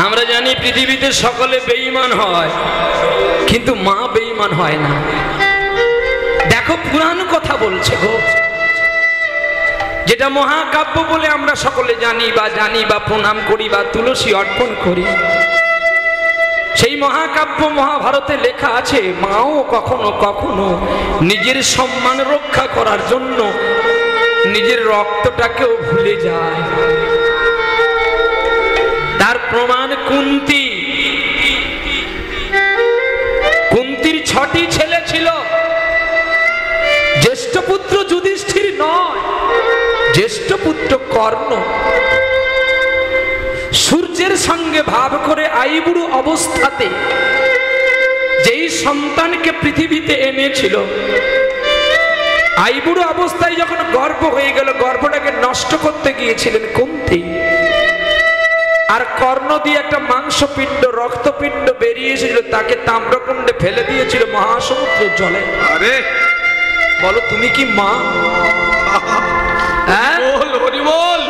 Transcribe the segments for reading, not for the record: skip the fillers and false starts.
আমরা জানি পৃথিবীতে সকলে বেঈমান হয়, কিন্তু মা বেঈমান হয় না। দেখো পুরাণ কথা বলছে গো, যেটা মহাকাব্য বলে আমরা সকলে জানি বা প্রণাম করি বা তুলসী অর্পণ করি। সেই মহাকাব্য মহাভারতে লেখা আছে, মাও কখনো কখনো নিজের সম্মান রক্ষা করার জন্য নিজের রক্তটাকেও ভুলে যায়। তার প্রমাণ কুন্তী। কুন্তীর 6টি ছেলে ছিল। জ্যেষ্ঠ পুত্র যুধিষ্ঠির নয়, জ্যেষ্ঠ পুত্র কর্ণ। সূর্যের সঙ্গে ভাব করে আইবুড়ো অবস্থাতে যেই সন্তানকে পৃথিবীতে এনেছিল, আইবুড়ো অবস্থায় যখন গর্ভ হয়ে গেল, গর্ভটাকে নষ্ট করতে গিয়েছিলেন কুন্তী। আর কর্ণ দিয়ে একটা মাংসপিণ্ড রক্তপিণ্ড বেরিয়ে এসেছিল, তাকে তাম্রকুণ্ডে ফেলে দিয়েছিল মহাসমুদ্রের জলে। আরে বলো তুমি কি মা? বল।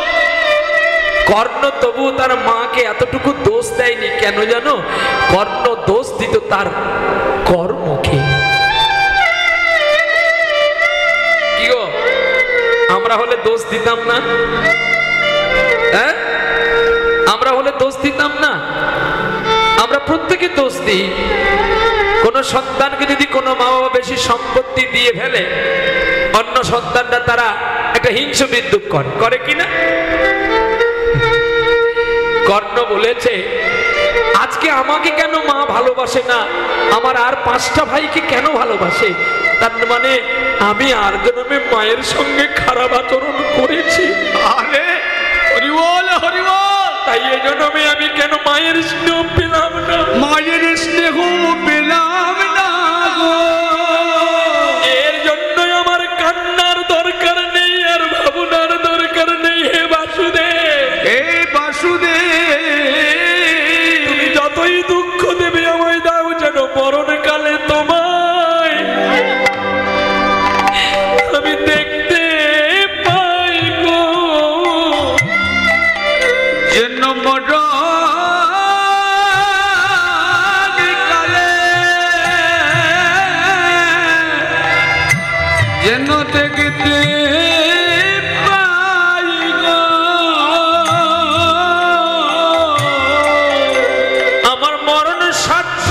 কর্ণ তবু তার মাকে এতটুকু দোষ দেয়নি। কেন জানো? কর্ণ দোষ দিত তার কর্মকে। কি গো, আমরা হলে দোষ দিতাম না? হ্যাঁ, আমরা হলে দোষ দিতাম না? আমরা প্রত্যেকে দোষ দিই। কোন সন্তানকে যদি কোনো মা বাবা বেশি সম্পত্তি দিয়ে ফেলে, অন্য সন্তানরা তারা একটা হিংস্র বিদ্রুপ করে কিনা? কর্ণ বলেছে, আজকে আমাকে কেন মা ভালোবাসে না, আমার আর 5টা ভাইকে কেন ভালোবাসে? তার মানে আমি আর জন্মে মায়ের সঙ্গে খারাপ আচরণ করেছি। আরে হরি বল, হরি বল। তাই এই জন্মে আমি কেন মায়ের স্নেহ পেলাম না? মায়ের স্নেহ পেলাম না গো। এর জন্যই আমার কান্নার দরকার নেই, আর ভাবনার দরকার নেই। হে বাসুদেব, হে বাসুদেব, তুমি যতই দুঃখ দেবে আমায় দাও, যেন মরণকালে তোমায় আমি দেখতে পাই গো। যেন মরণকালে যেন দেখতে পাই গো। আমার মরণ সাধ্য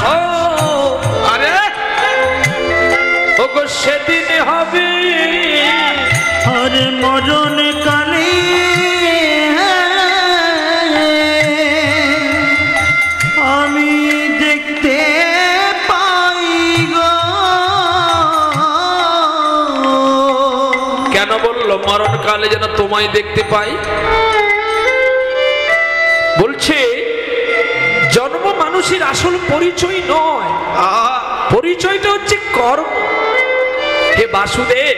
আরে ওগো সেদিন হবে। আরে মরণ কালে আমি দেখতে পাই গো। কেন বললো মরণকালে যেন তোমায় দেখতে পাই? বলছে জন্ম মানুষের আসল পরিচয় নয়, পরিচয়টা হচ্ছে কর্ম। হে বাসুদেব,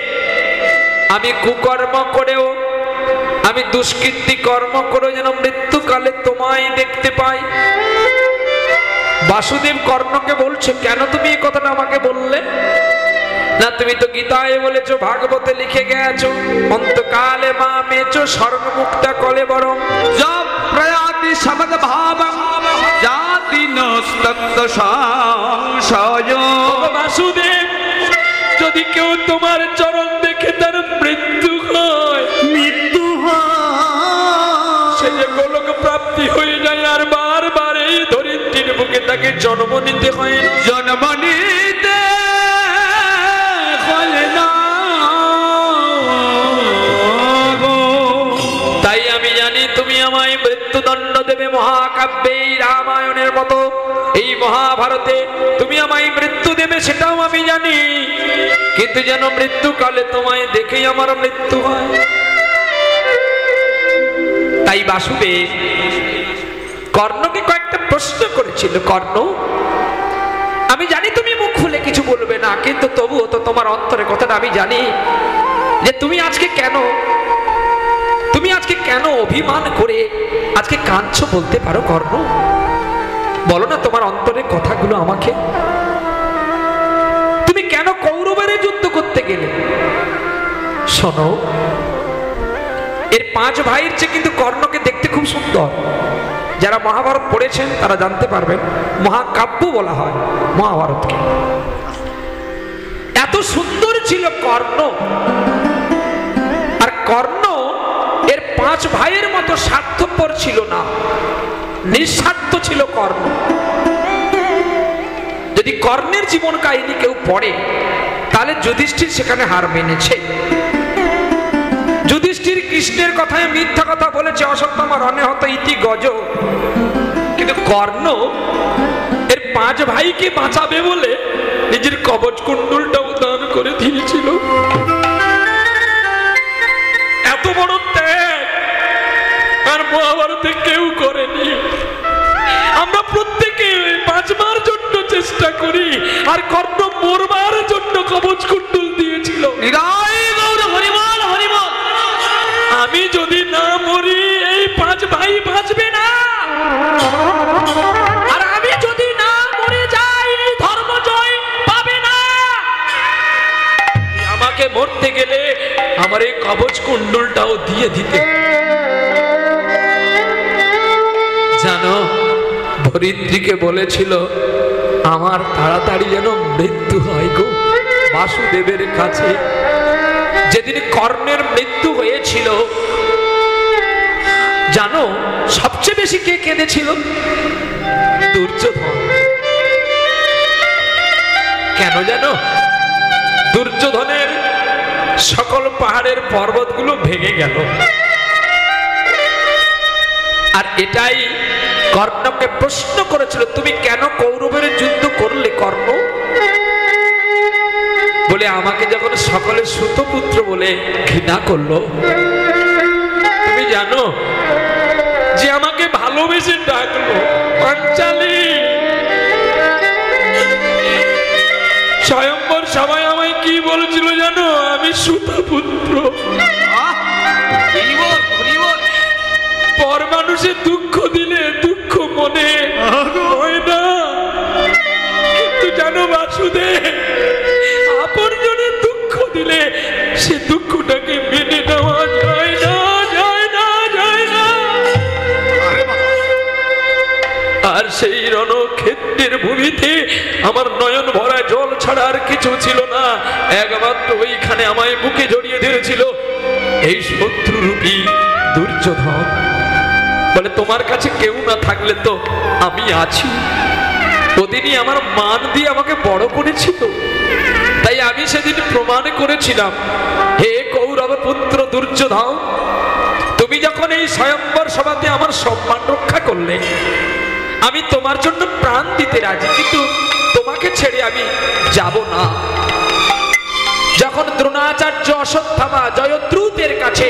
আমি কুকর্ম করেও, আমি দুষ্কৃতি কর্ম করেও যেন মৃত্যুকালে তোমায় দেখতে পাই। বাসুদেব কর্ণকে বলছে, কেন তুমি এই কথাটা আমাকে বললে না? তুমি তো গীতায় বলেছো, ভাগবতে লিখে গেছো, অন্তকালে মা মেচো স্বর্ণমুক্তা কলে বরং জব প্রয়াতি সমদ ভাবং জাতি নস্তত্ব সংশয়। বাসুদেব, যদি কেউ তোমার চরণ দেখে তার মৃত্যু হয়, মৃত্যু সে যে গোলক প্রাপ্তি হয়ে যায়, আর বারবার এই ধরিত্রীর বুকে তাকে জন্ম নিতে হয় না। জন্ম নিতে হয় না গো। তাই আমি জানি তুমি আমায় মৃত্যুদণ্ড দেবে মহাকাব্যে, এই রামায়ণের মতো, এই মহাভারতে তুমি আমায় মৃত্যু দেবে, সেটাও আমি জানি। কিন্তু যেন মৃত্যুকালে তোমায় দেখেই আমার মৃত্যু হয়। তাই বাসুদেব কর্ণকে কয়েকটা প্রশ্ন করেছিল। কর্ণ, আমি জানি তুমি মুখ খুলে কিছু বলবে না, কিন্তু তবুও তো তোমার অন্তরে কথাটা আমি জানি, যে তুমি আজকে কেন অভিমান করে আজকে কাঁদছো, বলতে পারো কর্ণ? বলো না তোমার অন্তরের কথাগুলো আমাকে। তুমি কেন কৌরবের যুদ্ধ করতে গেলে? শোনো, এর 5 ভাইয়ের চেয়ে কিন্তু কর্ণকে দেখতে খুব সুন্দর। যারা মহাভারত পড়েছেন তারা জানতে পারবেন, মহাকাব্য বলা হয় মহাভারতকে। এত সুন্দর ছিল কর্ণ। আর কর্ণ এর 5 ভাইয়ের মতো স্বার্থপর ছিল না, নিঃস্বার্থ ছিল কর্ণ। যদি কর্ণের জীবন কাহিনী কেউ পড়ে তাহলে যুধিষ্ঠির সেখানে হার মেনেছে। যুধিষ্ঠির কৃষ্ণের কথায় মিথ্যা কথা বলেছে, অশ্বত্থামা রণে হত ইতি গজ। কিন্তু কর্ণ এর 5 ভাইকে বাঁচাবে বলে নিজের কবচ কুণ্ডলটাও দান করে দিয়েছিল। এত বড় ত্যাগ আর মহাভারতে কেউ করেনি। আমরা প্রত্যেকে বাঁচবার জন্য চেষ্টা করি, আর কর্ণ মরবার জন্য কবচ কুণ্ডল দিয়েছিল। আমি যদি না মরি এই 5 ভাই বাঁচবে না, আর আমি যদি না মরে যাই এই ধর্ম জয় পাবে না। আমাকে মরতে গেলে আমার এই কবচ কুণ্ডলটাও দিয়ে দিতে। জানো, ধরিত্রীকে বলেছিল আমার তাড়াতাড়ি যেন মৃত্যু হয় গো বাসুদেবের কাছে। যেদিন কর্ণের মৃত্যু হয়েছিল, জানো সবচেয়ে বেশি কে কেঁদেছিল? দুর্যোধন। কেন জানো? দুর্যোধনের সকল পাহাড়ের পর্বতগুলো ভেঙে গেল। আর এটাই কর্ণকে প্রশ্ন করেছিল, তুমি কেন কৌরবের যুদ্ধ করলে কর্ণ? বলে আমাকে যখন সকলে সুতপুত্র বলে ঘৃণা করলো। তুমি জানো যে আমাকে ভালোবেসে ডাকলো পাঞ্চালী। স্বয়ম্বর সবাই আমায় কি বলেছিল জানো? আমি সুতপুত্র। পর মানুষের দুঃখ দিলে দুঃখ মনে হয় না, কিন্তু জানো বাসুদেব, আপন জনের দুঃখ দিলে সে দুঃখটাকে মেনে নেওয়া যায় না, যায় না, যায় না। আর সেই রণক্ষেত্রের ভূমিতে আমার নয়ন ভরা জল ছাড়া আর কিছু ছিল না। একমাত্র ওইখানে আমায় বুকে জড়িয়ে ধরেছিল এই শত্রুরূপী দুর্যোধন। বলে তোমার কাছে কেউ না থাকলে তো আমি আছি। ওদিনই আমার মান দিয়ে আমাকে বড় করেছিল, তাই আমি সেদিন প্রমাণ করেছিলাম, হে কৌরব পুত্র দুর্যোধন, তুমি যখন এই স্বয়ম্বর সভাতে আমার সম্মান রক্ষা করলে, আমি তোমার জন্য প্রাণ দিতে রাজি, কিন্তু তোমাকে ছেড়ে আমি যাব না। যখন দ্রোণাচার্য অশ্বত্থামা জয়দ্রুতের কাছে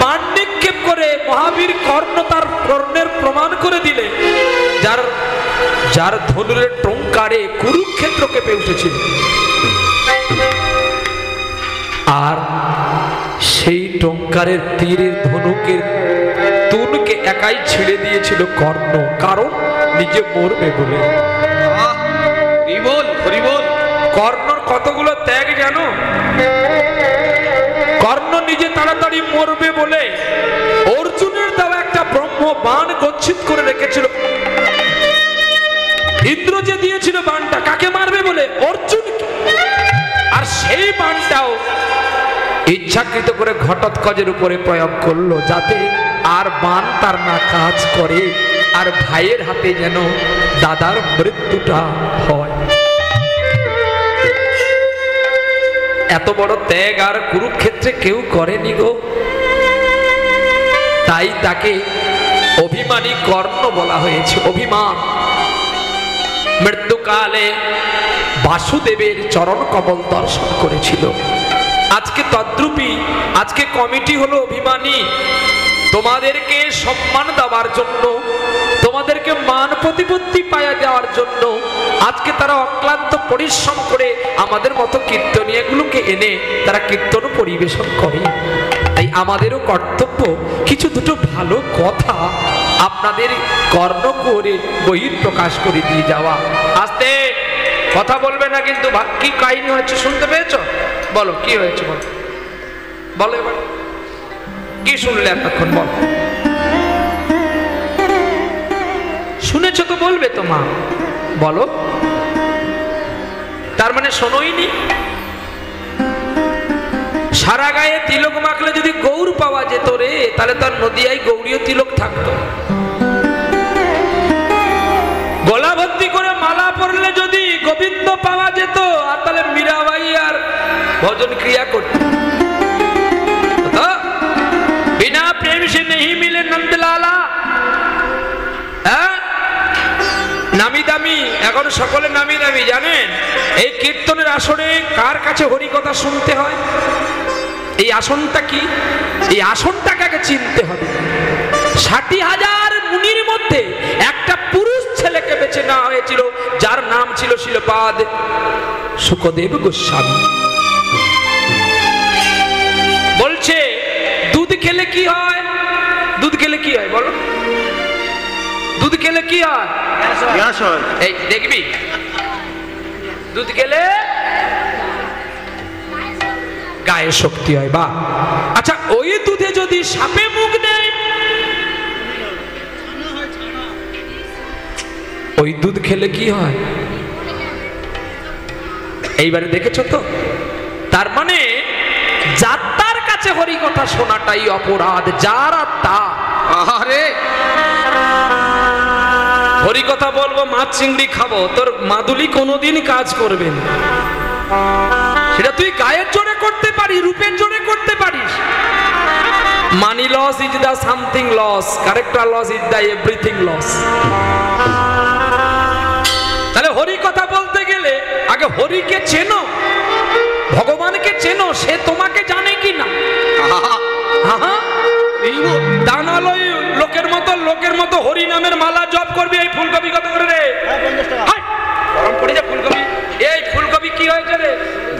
বাণ নিক্ষেপ করে মহাবীর কর্ণ তার কর্ণের প্রমাণ করে দিলে, যার যার ধনুর টঙ্কারে কুরুক্ষেত্র কেঁপে উঠেছিল, আর সেই টঙ্কারের তীরের ধনুকের তুনকে একাই ছেড়ে দিয়েছিল কর্ণ, কারণ নিজে মরবে বলে। কর্ণর কতগুলো ত্যাগ জানো? কর্ণ নিজে তাড়াতাড়ি মরবে বলে অর্জুনের দেওয়া একটা ব্রহ্ম বাণ গচ্ছিত করে রেখেছিল। ইন্দ্র যে দিয়েছিল বাণটা কাকে মারবে বলে? অর্জুনকে। আর সেই বাণটাও ইচ্ছাকৃত করে ঘটোৎকচের উপরে প্রয়োগ করলো, যাতে আর বাণ তার না কাজ করে, আর ভাইয়ের হাতে যেন দাদার মৃত্যুটা হয়। এত বড় ত্যাগ আর কুরুক্ষেত্রে কেউ করেনি গো। তাই তাকে অভিমানী কর্ণ বলা হয়েছে। অভিমান। মৃত্যুকালে বাসুদেবের চরণ কমল দর্শন করেছিল। আজকে তদ্রূপী আজকে কমিটি হলো অভিমানী। তোমাদেরকে সম্মান দেওয়ার জন্য, তোমাদেরকে মান প্রতিপত্তি পাইয়া দেওয়ার জন্য আজকে তারা অক্লান্ত পরিশ্রম করে আমাদের মতো কীর্তনীয়গুলোকে এনে তারা কীর্তন পরিবেশন করে। তাই আমাদেরও কর্তব্য কিছু দুটো ভালো কথা আপনাদের কর্ণ করে বহির প্রকাশ করে দিয়ে যাওয়া। আস্তে কথা বলবে না কিন্তু। কি কাহিনী হচ্ছে শুনতে পেয়েছ? বলো কি হয়েছে, বলো বলো এবার কি শুনলে এতক্ষণ, বলো। শুনেছো তো বলবে তো মা, বলো। তার মানে শোনোইনি? সারা গায়ে তিলক মাখলে যদি গৌর পাওয়া যেত রে, তাহলে তার নদিয়ায় গৌরীয় তিলক থাকতো। গলা ভর্তি করে মালা পরলে যদি গোবিন্দ পাওয়া যেত, আর তাহলে মীরাবাই আর ভজন ক্রিয়া করত। বিনা প্রেম সে নেই মিলে নন্দলালা। নামি দামি, এখন সকলে নামি দামি। জানেন এই কীর্তনের আসরে কার কাছে হরি কথা শুনতে হয়? এই আসনটা কি? এই আসনটাকে আগে চিনতে হবে। 60,000 মুনির মধ্যে একটা পুরুষ ছেলেকে বেছে নেওয়া হয়েছিল, যার নাম ছিল শিলপাদ শুকদেব গোস্বামী। বলছে দুধ খেলে কি হয়? দুধ খেলে কি হয় বলো? দুধ খেলে কি হয়? গ্যাস হয়। এই দেখবি, দুধ খেলে গায়ে শক্তি হয়। বা আচ্ছা, ওই দুধে যদি সাপে মুখ দেয়, ওই দুধ খেলে কি হয়? এইবারে দেখেছো তো? তার মানে যাত্রার কাছে হরি কথা শোনাটাই অপরাধ, যার আর তা। আরে হরি কথা বলবো, মাছ চিংড়ি খাবো, তোর মাদুলি কোনোদিন কাজ করবে না। সেটা তুই গায়ের জোরে করতে পারিস, রূপের জোরে করতে পারিস। Money loss is the something loss, character loss is the everything loss. তাহলে হরি কথা বলতে গেলে আগে হরিকে চেনো, ভগবানকে চেনো, সে তোমাকে জানে কি না। দানালয় লোকের মতো হরি নামের মালা জপ করবি। এই ফুলকপি কত করে রে? গরম পড়ে যা ফুলকপি। এই ফুলকপি কি হয়েছে রে?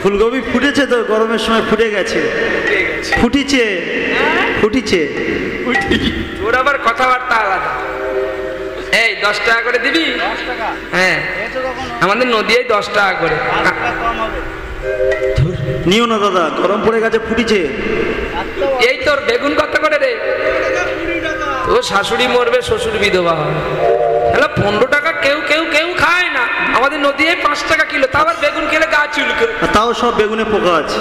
ফুলকপি ফুটেছে তো, গরমের সময় ফুটে গেছে। ফুটিছে ফুটিছে। তোর আবার কথাবার্তা আলাদা। এই 10 টাকা করে দিবি? হ্যাঁ, আমাদের নদিয়ায় 10 টাকা করে। নিও না দাদা, গরম পড়ে গেছে, ফুটিছে। এই তোর বেগুন কত করে রে? তোর শাশুড়ি মরবে, শ্বশুর বিধবা হবে। 15 টাকা কেউ কেউ কেউ খায় না। আমাদের নদিয়ায় 5 টাকা কিলো, তা আবার বেগুন খেলে গা চুলকে। তাও সব বেগুনে পোকা আছে।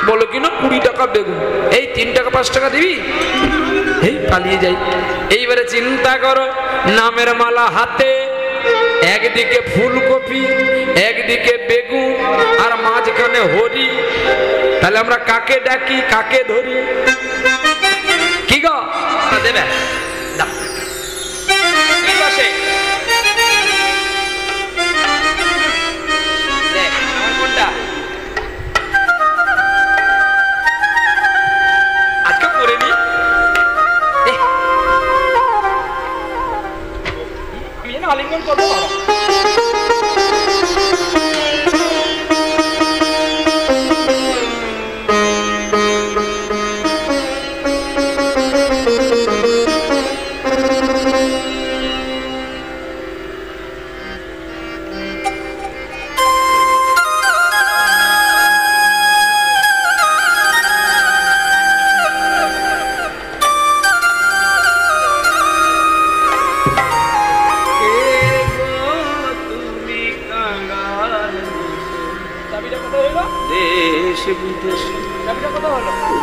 বলো কিনা 20 টাকা বেগুন, এই 3 টাকা 5 টাকা দিবি? এই পালিয়ে যাই। এইবারে চিন্তা করো, নামের মালা হাতে, একদিকে ফুলকপি, একদিকে বেগুন, আর মাঝখানে হরি। তাহলে আমরা কাকে ডাকি, কাকে ধরি? কি গো দেবে? আজকে করে নি আলিঙ্গন করবো।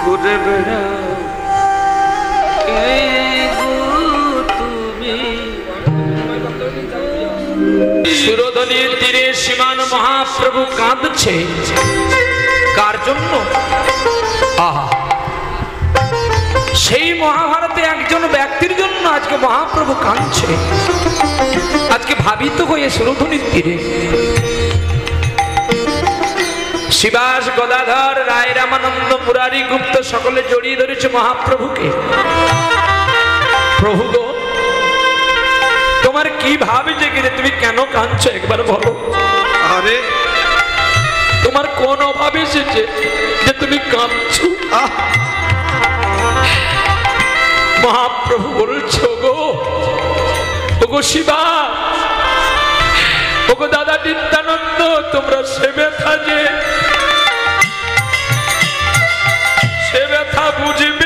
ঘুরে বেড়াও সুরধনির তীরে সীমান মহাপ্রভু কাঁদছে। কার জন্য? আহা, সেই মহাভারতে একজন ব্যক্তির জন্য আজকে মহাপ্রভু কাঁদছে। আজকে ভাবিত হয়ে সুরধনির তীরে শিবাস, গদাধর, রায়, রামানন্দ, মুরারি, গুপ্ত সকলে জড়িয়ে ধরেছে মহাপ্রভুকে। প্রভু গো, তোমার কি ভাবে জেগে, তুমি কেন কাঁদছো একবার বলো। আরে তোমার কোন অভাব এসেছে যে তুমি কাঁদছো? মহাপ্রভু বলছো গো, ওগো শিবা, ওগো দাদা নিত্যানন্দ, তোমরা সে ব্যথা বুঝবে